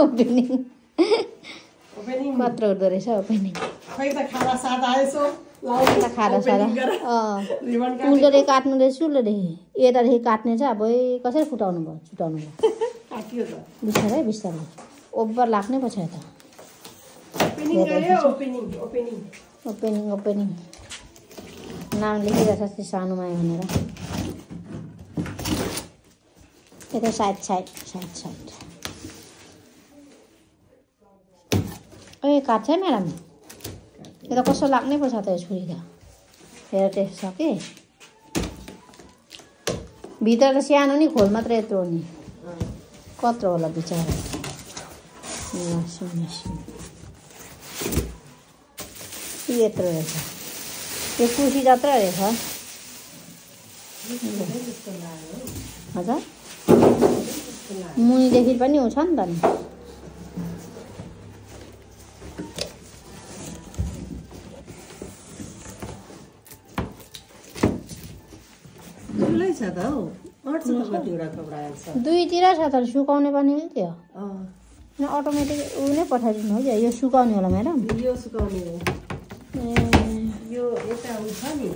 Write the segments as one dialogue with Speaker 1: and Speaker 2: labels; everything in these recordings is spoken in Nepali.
Speaker 1: ओपनिङ मात्र हुँदो रहेछ ओपनिङ खारा सारा उल्टोले काट्नु रहेछ उल्टोदेखि यतादेखि काट्ने छ अब कसरी फुटाउनु भयो छुटाउनु भयो बिस्तारै बिस्तारै ओभर लाग्नै पर्छ यता ओपनिङ नाम लेखिरहेछ त्यो सानोमा भनेर यता साइड ए काट्छ है म्याडम यो त कस्तो लाग्नै पर्छ त यो छुरी त हेर टेस्ट छ कि भित्र त सानो नि खोल मात्र यत्रो हो नि कत्रो होला बिचरा यत्रो रहेछ यो कुर्सी जत्रो रहेछ हजुर मुनिदेखि पनि हुन्छ नि त नि दुईतिर छ त सुकाउने पनि त्यो अटोमेटिक ऊ नै पठाइदिनु हो क्या यो सुकाउने होला म्याडम
Speaker 2: यो सुकाउने हो यो यता उछ नि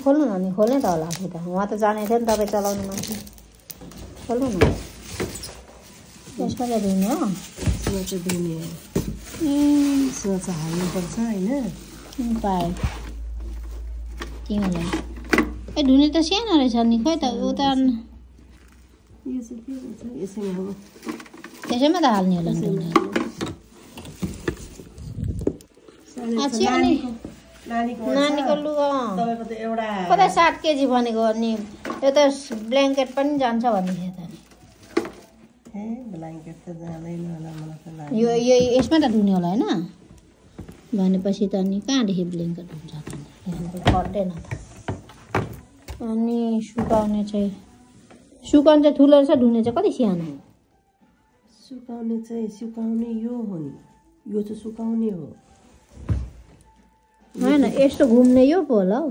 Speaker 1: खोल्नु न नि खोल्ने त होला आफै त उहाँ त जाने थियो नि तपाईँ चलाउने मान्छे खोल्नु न यसमा चाहिँ धुने हो
Speaker 2: यसमा चाहिँ धुने हो यसमा चाहिँ हाल्नुपर्छ होइन
Speaker 1: पाएँ तिमीलाई ए धुने त सानो रहेछ नि खै त उता त्यसैमा त हाल्ने होला नि नानीको लुगा कता 7 केजी भनेको अनि यो त ब्ल्याङ्केट पनि जान्छ भन्ने थियो त यो यसमा त धुने होला होइन भनेपछि त अनि कहाँदेखि ब्ल्याङ्केट हुन्छ पर्दैन त अनि सुकाउने चाहिँ ठुलो रहेछ धुने चाहिँ कति सानो हो
Speaker 2: सुकाउने यो हो नि यो चाहिँ सुकाउने हो
Speaker 1: होइन यस्तो घुम्ने यो पो होला हौ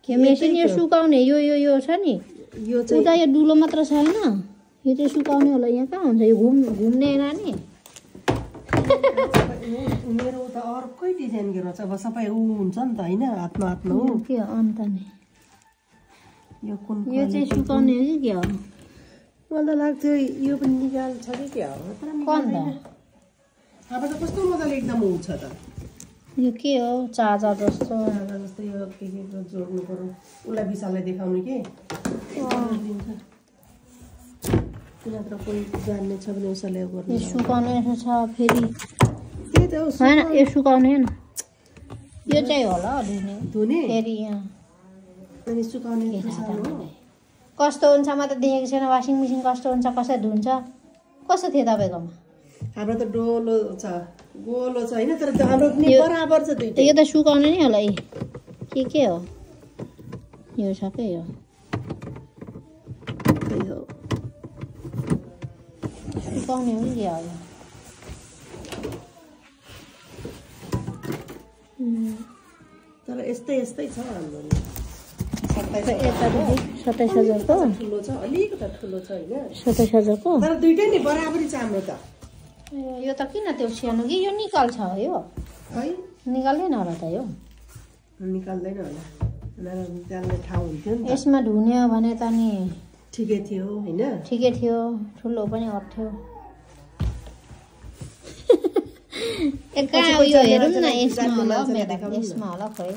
Speaker 1: के मेसिन यो सुकाउने यो छ नि यो चाहिँ उता यो दुलो मात्र छ होइन यो चाहिँ सुकाउने होला यहाँ कहाँ हुन्छ यो घुम्ने नानी
Speaker 2: मेरो त अर्कै डिजाइनको रहेछ अब सबै ऊ हुन्छ नि त होइन हातमा हो
Speaker 1: के अन्त नि
Speaker 2: यो
Speaker 1: चाहिँ सुकाउने हो कि के हो
Speaker 2: मलाई त लाग्थ्यो यो पनि निकाल्छ कि के हो
Speaker 1: कन त
Speaker 2: अब त कस्तो मजाले एकदम हुन्छ त
Speaker 1: यो के हो चार्जर जस्तो
Speaker 2: यो के जोड्नु पर्यो उसलाई विशाललाई देखाउने के नत्र कोही जान्ने छ भने उसले गर्ने
Speaker 1: सुकाउने छ फेरि होइन यो सुकाउने होइन यो चाहिँ होला
Speaker 2: धुने
Speaker 1: फेरि यहाँ
Speaker 2: अनि सुकाउने
Speaker 1: कस्तो हुन्छ म त देखेको छैन वासिङ मेसिन कस्तो हुन्छ कसरी धुन्छ कस्तो थियो तपाईँकोमा
Speaker 2: हाम्रो त गोलो छ होइन तर हाम्रो बराबर छ दुईटा
Speaker 1: यो त सुकाउने नै होला के हो यो सबै हो सुकाउने हो नि के हो
Speaker 2: तर यस्तै छ हाम्रो
Speaker 1: 27,000 को
Speaker 2: ठुलो छ अलिकति ठुलो छ होइन
Speaker 1: 27,000 को
Speaker 2: तर दुईटै नि बराबरी छ हाम्रो त
Speaker 1: यो त किन त्यो सानो कि यो निकाल्छ यो
Speaker 2: है
Speaker 1: निकाल्दैन होला त यो
Speaker 2: निकाल्दैन होला त्यसले ठाउँ हुन्थ्यो नि
Speaker 1: यसमा धुने हो भने त नि
Speaker 2: ठिकै थियो होइन
Speaker 1: ठिकै थियो ठुलो पनि अर्थ्यो कहाँ उयो हेरौँ न यसमा होला खोइ